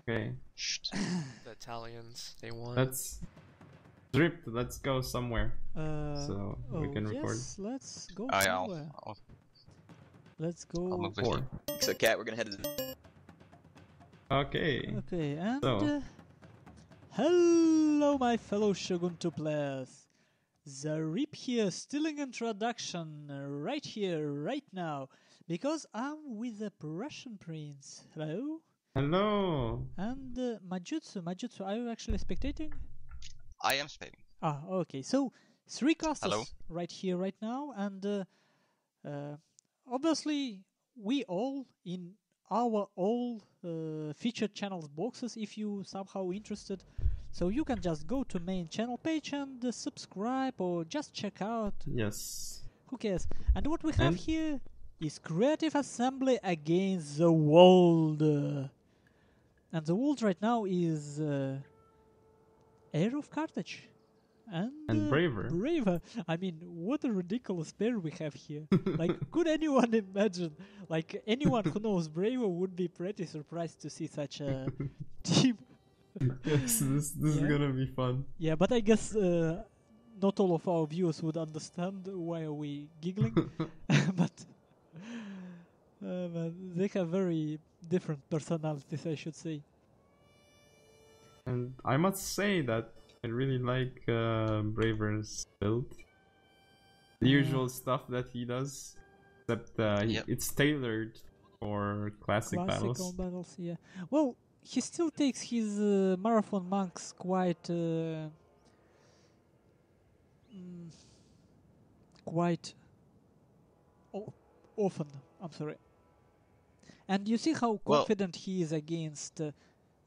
Okay. The Italians, they won. Let's Zaript, let's go somewhere. So we can record. Yes, let's go Oh, yeah, somewhere. Let's go. I'll move with you. So, Cat, we're gonna head to the... Okay. Okay, and So. Hello, my fellow Shogun 2 players. Zaript here, still in introduction, right here, right now, because I'm with the Prussian Prince. Hello. Hello. And Majutsu, are you actually spectating? I am spectating. Ah, okay. So 3 casters Hello. right here, right now, and obviously we all in our all featured channels boxes, if you somehow interested. So you can just go to main channel page and subscribe or just check out. Yes. Who cares? And what we have here is creative assembly against the world. And the world right now is HeirofCarthage. And Braver. I mean, what a ridiculous pair we have here. Like, could anyone imagine? Like, anyone who knows Braver would be pretty surprised to see such a team. Yes, this is gonna be fun. Yeah, but I guess not all of our viewers would understand why are we giggling. but they have very different personalities, I should say. And I must say that I really like Braver's build. The usual stuff that he does, except it's tailored for classical battles. Yeah. Well, he still takes his marathon monks quite often. I'm sorry. And you see how confident he is against.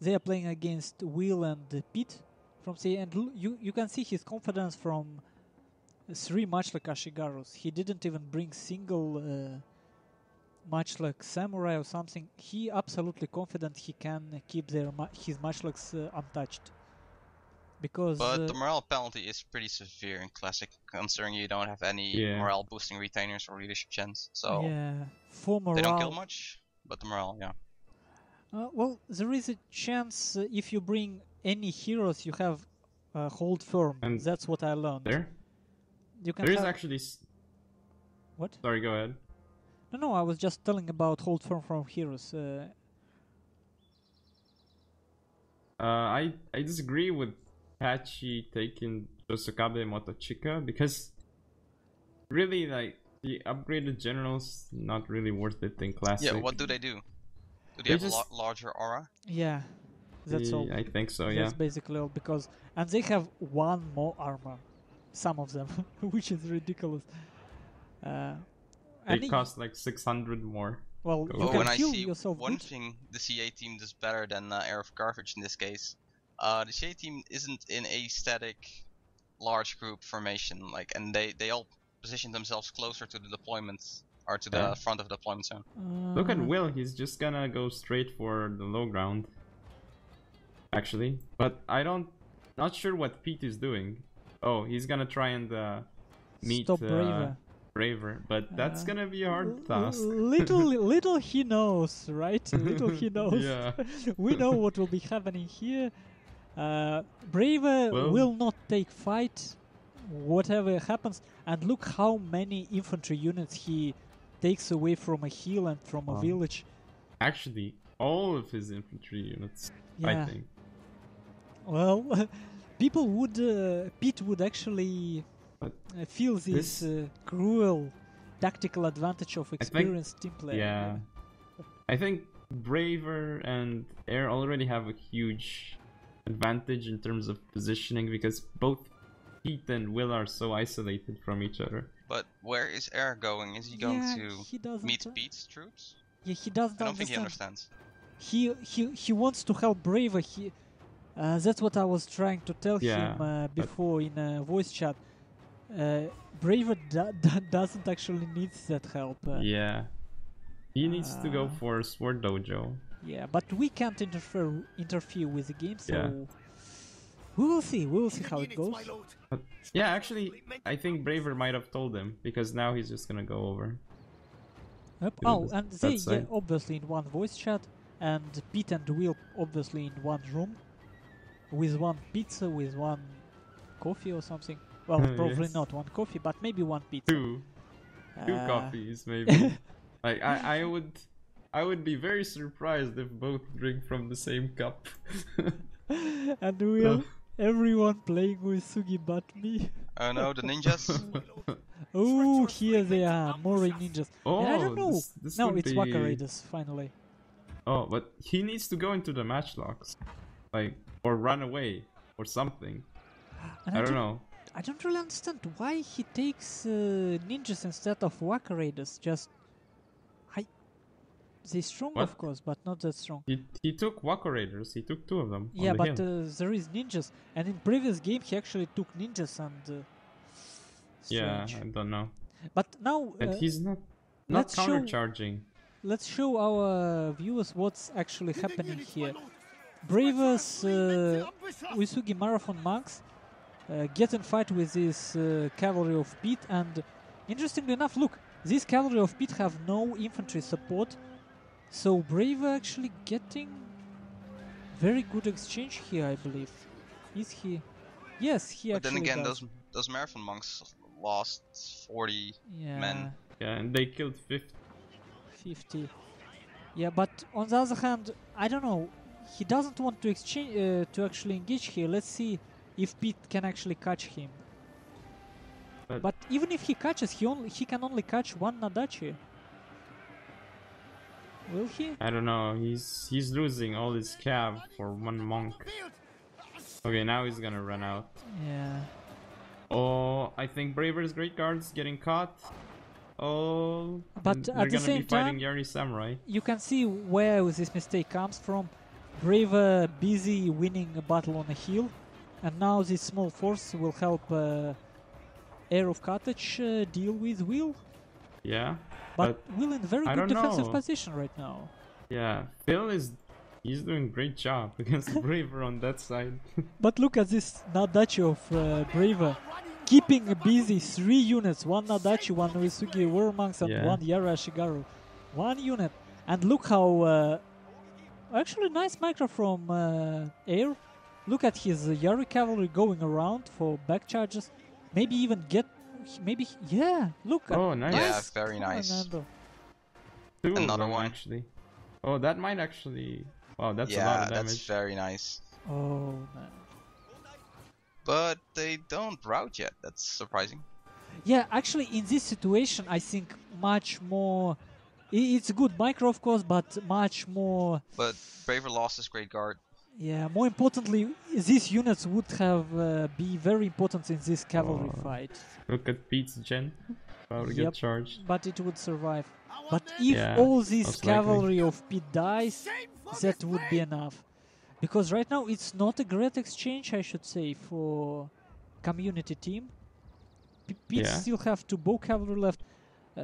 They are playing against Will and Pete from Sega, and you can see his confidence from 3 Matchlock Ashigarus. He didn't even bring single Matchlock Samurai or something. He absolutely confident he can keep his Matchlocks untouched. But the morale penalty is pretty severe in Classic, considering you don't have any morale boosting retainers or leadership gens. So for morale, they don't kill much, but the morale, well, there is a chance if you bring any heroes, you have hold firm. And that's what I learned. There is actually... What? Sorry, go ahead. No, I was just telling about hold firm from heroes. I disagree with Hachi taking Yosukabe Motochika, because really, like, the upgraded generals not really worth it in Classic. Yeah, what do they do? Do they have a larger aura? Yeah, that's all. I think so, That's basically all, and they have 1 more armor, some of them, which is ridiculous. They cost like 600 more. Well, you when can I heal see yourself one good. thing the CA team does better than HeirofCarthage in this case, the CA team isn't in a static large group formation, and they all position themselves closer to the deployments or to the front of the deployment zone. Look at Will, he's just gonna go straight for the low ground. Actually, but not sure what Pete is doing. Oh, he's gonna try and meet Braver, but that's gonna be a hard task. Little he knows, right? Little he knows. Yeah. We know what will be happening here. Braver will not take fight, whatever happens. And look how many infantry units he takes away from a hill and from a village. Actually, all of his infantry units, I think. Well, people would... Pete would actually... feel this cruel tactical advantage of experienced team player. Yeah. I think Braver and Air already have a huge advantage in terms of positioning, because both Pete and Will are so isolated from each other. But where is Air going? Is he going to meet Pete's troops? Yeah, he doesn't I don't think he understands. He wants to help Braver. That's what I was trying to tell him before in a voice chat. Braver doesn't actually need that help. He needs to go for Sword Dojo. Yeah, but we can't interfere with the game, so we will see. We will see how it goes. But, actually, I think Braver might have told him, because now he's just gonna go over. Yep. Oh, and they obviously in one voice chat. and Pete and Will obviously in one room, with one pizza, with one coffee or something. Well, probably Yes. not one coffee, but maybe one pizza. Two coffees, maybe. Like I would be very surprised if both drink from the same cup. And Will, everyone playing with Sugi but me. Oh no, the ninjas. Oh, here they are, more ninjas. Oh, and I don't know. this No, would it's be... Waka Raiders, finally. Oh, but he needs to go into the matchlocks, like, or run away, or something. And I don't know. I don't really understand why he takes ninjas instead of Waka Raiders. Just, they're strong, What? of course, but not that strong. He took Waka Raiders. He took 2 of them. Yeah, on the but hill. there is ninjas, and in previous game he actually took ninjas and. Yeah, Strange. I don't know. But now And he's not let's show- countercharging. let's show our viewers what's actually happening here. Bravers Uesugi Marathon monks get in fight with this cavalry of Pete, and interestingly enough, look, this cavalry of Pete have no infantry support, so Braver actually getting very good exchange here, I believe. Is he? Yes, he But then actually again, does. those marathon monks lost 40 Yeah. men. Yeah, and they killed 50. Yeah, but on the other hand, I don't know. He doesn't want to exchange to actually engage here. Let's see if Pete can actually catch him. But even if he catches, he can only catch one Nadachi. Will he? I don't know. He's losing all his cav for 1 monk. Okay, now he's gonna run out. Yeah. Oh, I think Braver's Great Guard's getting caught. Oh, But they're at the gonna same be fighting time, Yari Samurai. you can see where this mistake comes from. Braver busy winning a battle on a hill, and now this small force will help HeirofCarthage deal with Will. Yeah, But Will in very I good don't defensive know. position right now. yeah. Phil he's doing great job against Braver on that side. But look at this Nadachi of Braver. Keeping busy 3 units, 1 Nadachi, 1 Uesugi Warmonks, and Yeah. 1 Yara Ashigaru. 1 unit. And look how... actually nice micro from Air. Look at his Yari cavalry going around for back charges. Maybe even get... Maybe... Yeah, look at... Oh, nice. Yeah, very nice. Fernando. 2 of Another them, one. actually. Oh, that might actually... Wow, that's a lot Yeah, of that's damage. very nice. Oh, man. But they don't rout yet. That's surprising. Yeah, actually, in this situation, I think much more... It's a good micro, of course, but much more... But Braver lost his Great Guard. Yeah, more importantly, these units would have be very important in this cavalry Oh. fight. Look at Pete's gen. Probably Yep. get charged. But it would survive. But if Yeah, all this most likely. cavalry of Pete dies, that would be enough. Because right now it's not a great exchange, I should say, for community team. Pete Yeah. still have 2 bow cavalry left.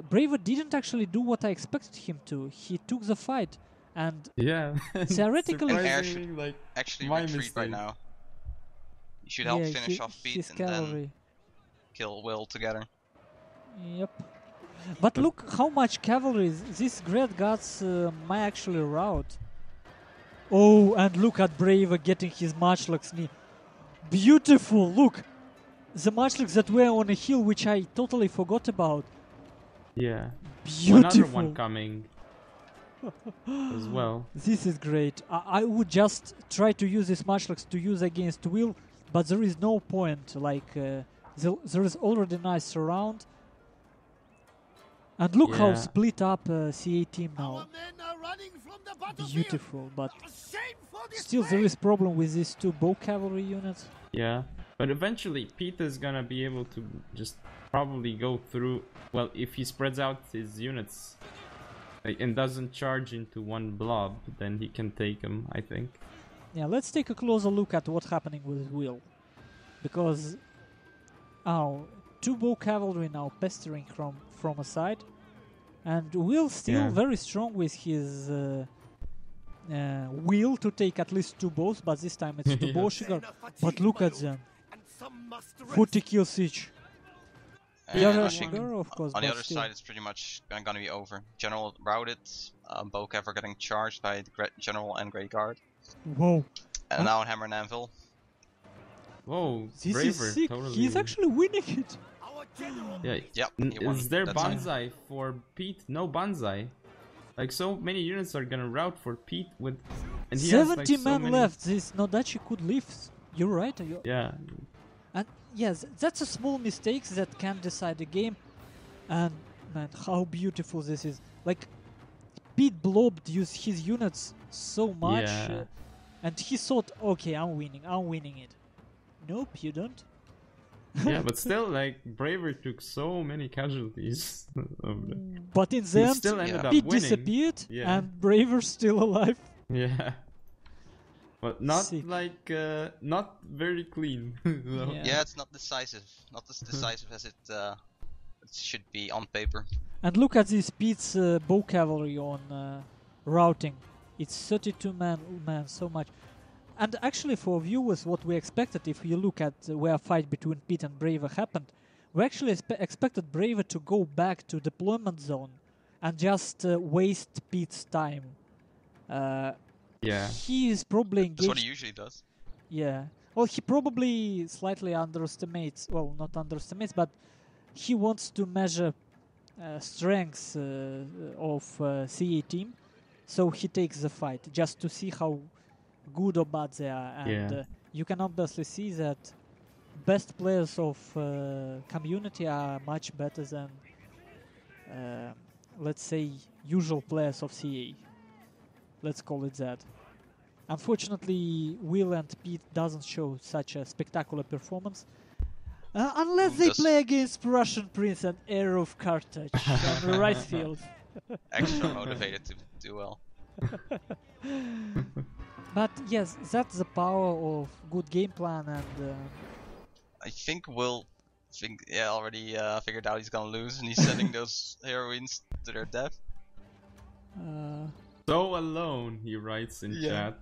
Braver didn't actually do what I expected him to. He took the fight, and Yeah. Theoretically- And Air Surprisingly, like, Actually my retreat right mistake. now. You should help yeah, finish off Pete his and then cavalry. kill Will together. Yep. But look how much cavalry these great gods might actually rout. Oh, and look at Braver getting his Matchlocks knee. Beautiful, look! The Matchlocks that were on a hill, which I totally forgot about. Yeah. Beautiful. Another one coming. As well. This is great. I would just try to use these Matchlocks to use against Will, but there is no point. Like, there is already nice surround. And look how Yeah. split up CA team now. Beautiful, but still there is problem with these 2 bow cavalry units. Yeah. But eventually, Pete is gonna be able to just probably go through... Well, if he spreads out his units and doesn't charge into one blob, then he can take them, I think. Yeah, let's take a closer look at what's happening with Will. Because... Oh, 2 bow cavalry now pestering from a side. And Will still Yeah. very strong with his will to take at least 2 bows, but this time it's 2 Yeah. bow sugar. But look at them. 40 kills each. And Yara I think Shigoro, of course, on the but other still. side, it's pretty much gonna be over. General routed, Bokev are getting charged by the General and Grey Guard. Whoa, And Huh? now on Hammer and Anvil. Whoa, this Braver, is sick. totally. He's actually winning it. Yeah. Yep, he won Is there that time. Banzai for Pete? No Banzai. Like, so many units are gonna route for Pete with... And he 70 has, like, so men many... left. This Nodachi could live. You're right. Yeah. And yes, that's a small mistake that can decide the game. And man, how beautiful this is. Like, Pete blobbed his units so much. Yeah. And he thought, okay, I'm winning it. Nope, you don't. Yeah, but still, like, Braver took so many casualties. But in the He end, still ended up Pete winning. disappeared, Yeah. and Braver's still alive. Yeah. But not, Sick. like, not very clean. though. Yeah. Yeah, it's not decisive. Not as decisive as it should be on paper. And look at this Pete's bow cavalry on routing. It's 32 man, so much. And actually, for viewers, what we expected, if you look at where a fight between Pete and Braver happened, we actually expected Braver to go back to deployment zone and just waste Pete's time. Yeah. He is probably engaged. That's what he usually does. Yeah. Well, he probably slightly underestimates. Well, not underestimates, but he wants to measure strengths of CA team, so he takes the fight just to see how good or bad they are. And Yeah. you can obviously see that best players of community are much better than, let's say, usual players of CA. Let's call it that. Unfortunately, Will and Pete doesn't show such a spectacular performance. Unless they play against Russian Prince and HeirofCarthage on the right field. Extra motivated to do well. But yes, that's the power of good game plan, and I think Will already figured out he's gonna lose, and he's sending those heroines to their death. So alone, he writes in chat.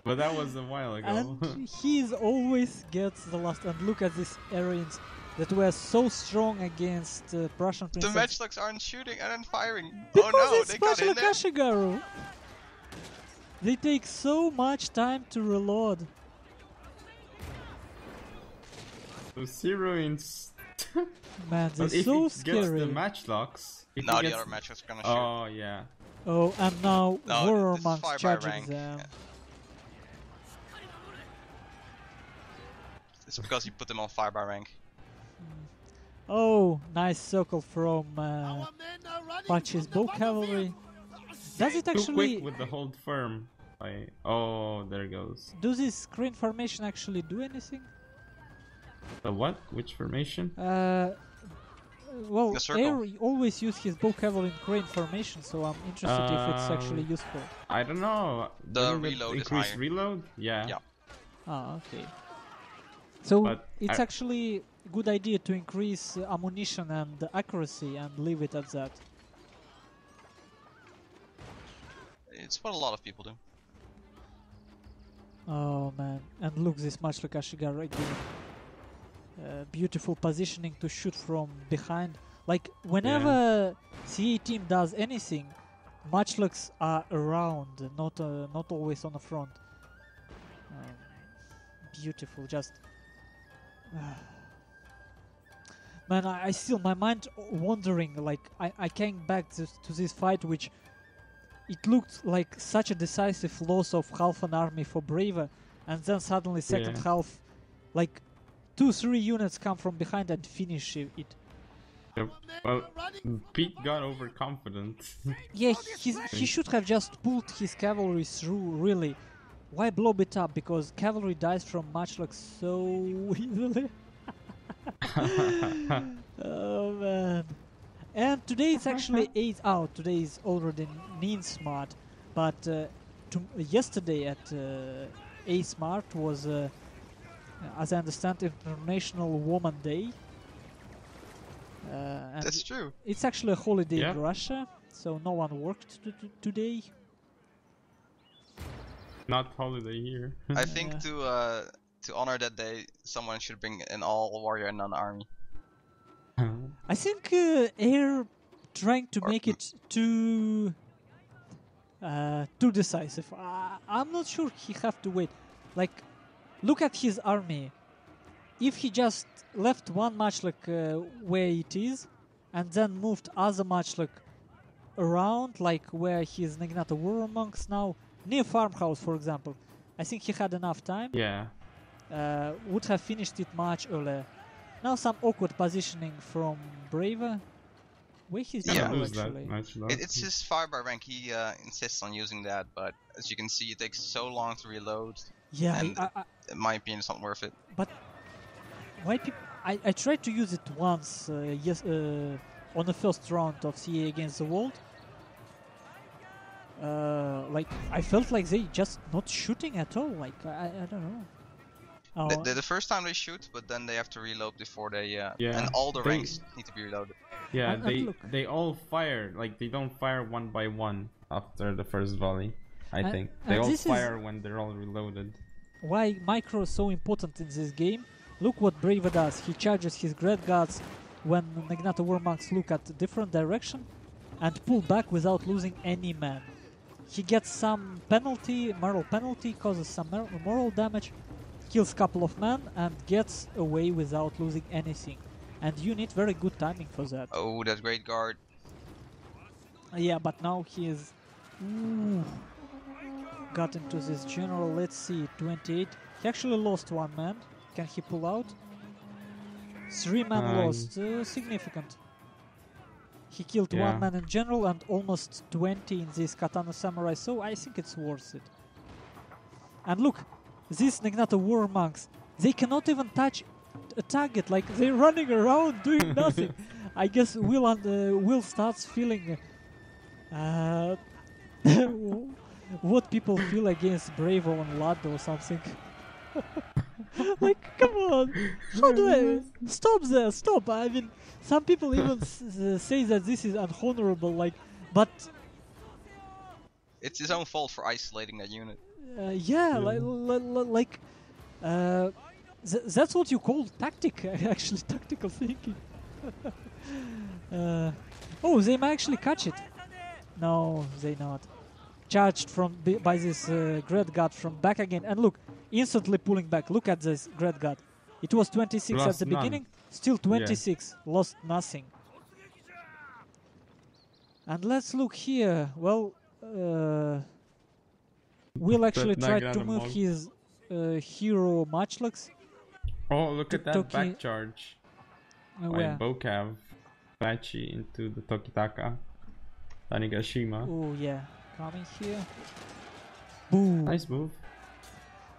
But that was a while ago. and he always gets the last. And look at these Aryans that were so strong against Prussian The Prince. matchlocks aren't shooting and firing. Because Oh no, it's they got special in there. Kashigaru. They take so much time to reload. So Zero in... Man, they're But if so he gets scary. the matchlocks... if he No, the gets- other matchlocks are gonna shoot. Oh, yeah. Oh, and now No, Warrior this is Monks fire by charging rank. them. Yeah. It's because you put them on fire by rank. Oh, nice circle from Pachi's bow cavalry. Does it Too actually... quick with the hold firm. Oh, there it goes. Do this screen formation actually do anything? The what? Which formation? Well, The circle. Air always use his bow cavalry in crane formation, so I'm interested if it's actually useful. I don't know. The Doesn't it reload is increase higher. reload? Yeah. Yeah. Ah, okay. So But it's I- actually a good idea to increase ammunition and accuracy and leave it at that. It's what a lot of people do. Oh man, and look this much like Ashigaru again. Beautiful positioning to shoot from behind. Like whenever CA team does anything, matchlocks are around, not always on the front. Beautiful, just man, I still my mind wandering. Like I came back to this fight, which it looked like such a decisive loss of half an army for Braver, and then suddenly second half, like 2-3 units come from behind and finish it. Yep. Well, Pete got overconfident. Yeah, he should have just pulled his cavalry through, really. Why blow it up? Because cavalry dies from matchlocks so easily. Oh man. And today it's actually 8 out. Today is already Neen Smart. But yesterday at A Smart was, as I understand, International Woman Day. And That's true. it's actually a holiday in Russia, so no one worked today. Not holiday here. I think to honor that day, someone should bring an all warrior and non-army. I think Air trying to make it too decisive. I'm not sure he have to wait. Like, look at his army. If he just left one matchlock where it is, and then moved other matchlock around, like where his Naginata War Monks now, near farmhouse, for example, I think he had enough time. Yeah. Would have finished it much earlier. Now some awkward positioning from Braver. Where he's Yeah, actually. It's his fire by rank. He insists on using that, but as you can see, it takes so long to reload. Yeah, and in my opinion, it's not worth it. But why people? I tried to use it once, on the first round of CA against the world. Like I felt like they just not shooting at all. Like I don't know. Oh. The first time they shoot, but then they have to reload before they. Yeah, and all the ranks need to be reloaded. Yeah, they all fire. Like they don't fire one by one after the first volley. I think they all fire when they're all reloaded. Why micro is so important in this game? Look what Braver does. He charges his Great Gods when Naginata War Monks look at a different direction and pull back without losing any man. He gets some penalty, moral penalty, causes some moral damage, kills a couple of men and gets away without losing anything. And you need very good timing for that. Oh, that Great Guard. Yeah, but now he is... got into this general. Let's see, 28. He actually lost one man. Can he pull out? 3 men lost. Significant. He killed one man in general and almost 20 in this Katana Samurai, so I think it's worth it. And look, these Naginata War Monks, they cannot even touch a target, like they're running around doing nothing. I guess Will starts feeling what people feel against Bravo on Lad or something. Like, come on, how do I stop there? Stop! I mean, some people even say that this is unhonorable. Like, but it's his own fault for isolating that unit. That's what you call tactic. Actually, tactical thinking. Oh, they might actually catch it. No, they not. Charged by this Great God from back again, and look, instantly pulling back. Look at this Great God. It was 26 at the beginning, still 26. Lost nothing. And let's look here. Well, we'll actually try to move his hero matchlocks. Oh, look at that back charge by Bokav Bachi into the Tokitaka Tanigashima. Oh yeah, coming here. Boom. Nice move.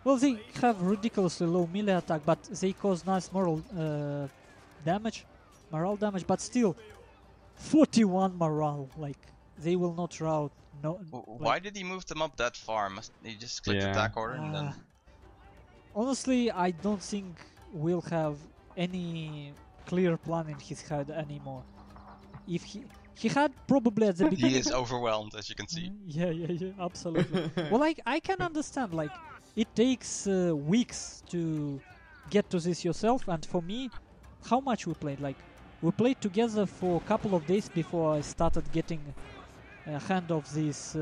Well, they have ridiculously low melee attack, but they cause nice morale damage, but still 41 morale. Like, they will not rout. No. Why did he move them up that far? Must he just click attack order and then? Honestly, I don't think we'll have any clear plan in his head anymore. If he had probably at the beginning. He is overwhelmed, as you can see. Yeah, absolutely. Well, I can understand. Like, it takes weeks to get to this yourself, and for me, how much we played? Like, we played together for a couple of days before I started getting a hand of this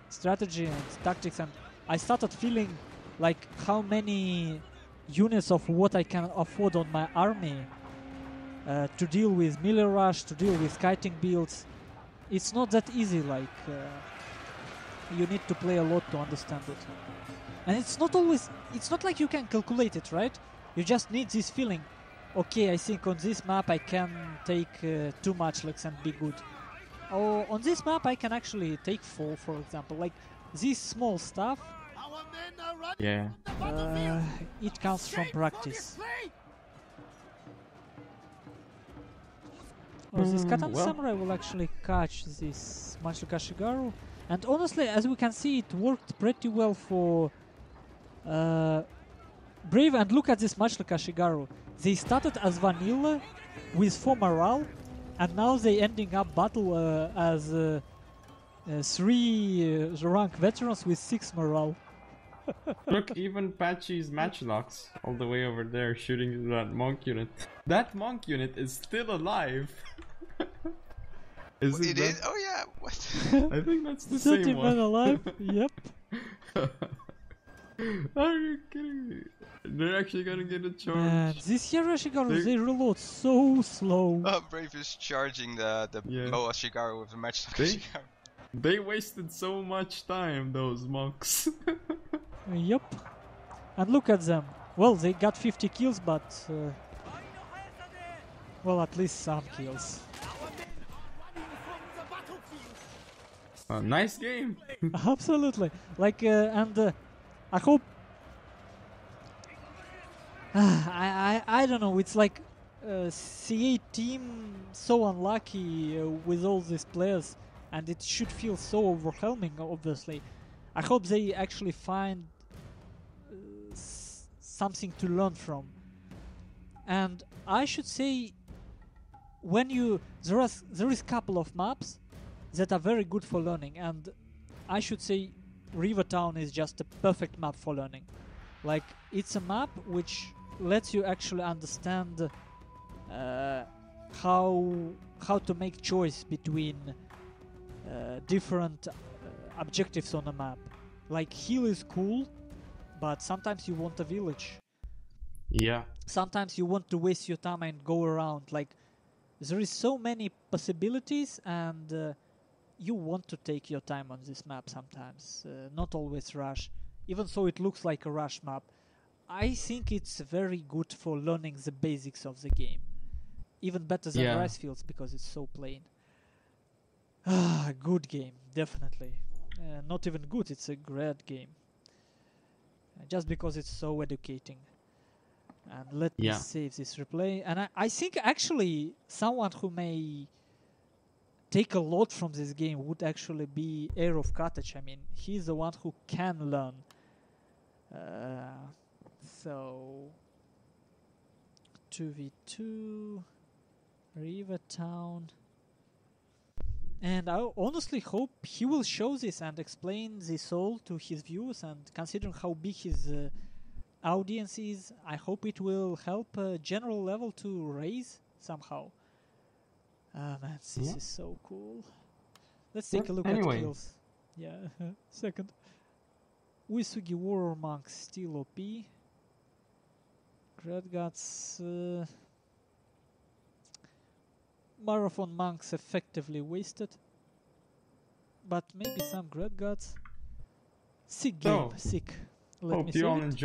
strategy and tactics, and I started feeling like how many units of what I can afford on my army to deal with melee rush, to deal with kiting builds. It's not that easy. Like, you need to play a lot to understand it. And it's not always, it's not like you can calculate it, right? You just need this feeling. Okay, I think on this map I can take 2 matchlocks and be good. Or on this map I can actually take 4, for example. Like, this small stuff, it comes from practice. Oh, this Katana Samurai will actually catch this Matchlock Ashigaru. And honestly, as we can see, it worked pretty well for Brave. And look at this Matchlock Ashigaru. They started as vanilla with 4 morale, and now they ending up battle as 3 rank veterans with 6 morale. Look, even Patchy's matchlocks all the way over there shooting that monk unit. That monk unit is still alive. Isn't It that... is? Oh yeah, what? I think that's the 30 same men one. alive, yep. Are you kidding me? They're actually gonna get a charge. Man, these HeirofCarthage, they reload so slow. Brave is charging the Yeah. Moa Shigaru with the matchlock They- Shigaru. They wasted so much time, those monks. Yep. And look at them. Well, they got 50 kills, but... well, at least some kills. Nice game. Absolutely. Like, and I hope... I don't know, it's like CA team so unlucky with all these players, and it should feel so overwhelming, obviously. I hope they actually find something to learn from. And I should say, when you... there is couple of maps that are very good for learning, and I should say River Town is just a perfect map for learning. Like, it's a map which lets you actually understand how to make choice between different objectives on a map. Like, hill is cool, but sometimes you want a village. Yeah. Sometimes you want to waste your time and go around. Like, there is so many possibilities, and you want to take your time on this map sometimes. Not always rush. Even so, it looks like a rush map. I think it's very good for learning the basics of the game. Even better than Rice Fields because it's so plain. Ah, good game, definitely. Not even good, it's a great game. Just because it's so educating. And let me save this replay. And I think actually someone who may take a lot from this game would actually be HeirofCarthage. I mean, he's the one who can learn. So 2v2 River Town, and I honestly hope he will show this and explain this all to his viewers, and considering how big his audience is, I hope it will help general level to raise somehow. Ah man, this is so cool. Let's take a look at kills. Yeah, second. Uesugi Warrior Monk still OP. Great Gods. Marathon Monks effectively wasted. But maybe some Great Gods. Sick game, sick. Let me Hope you all save it. enjoy.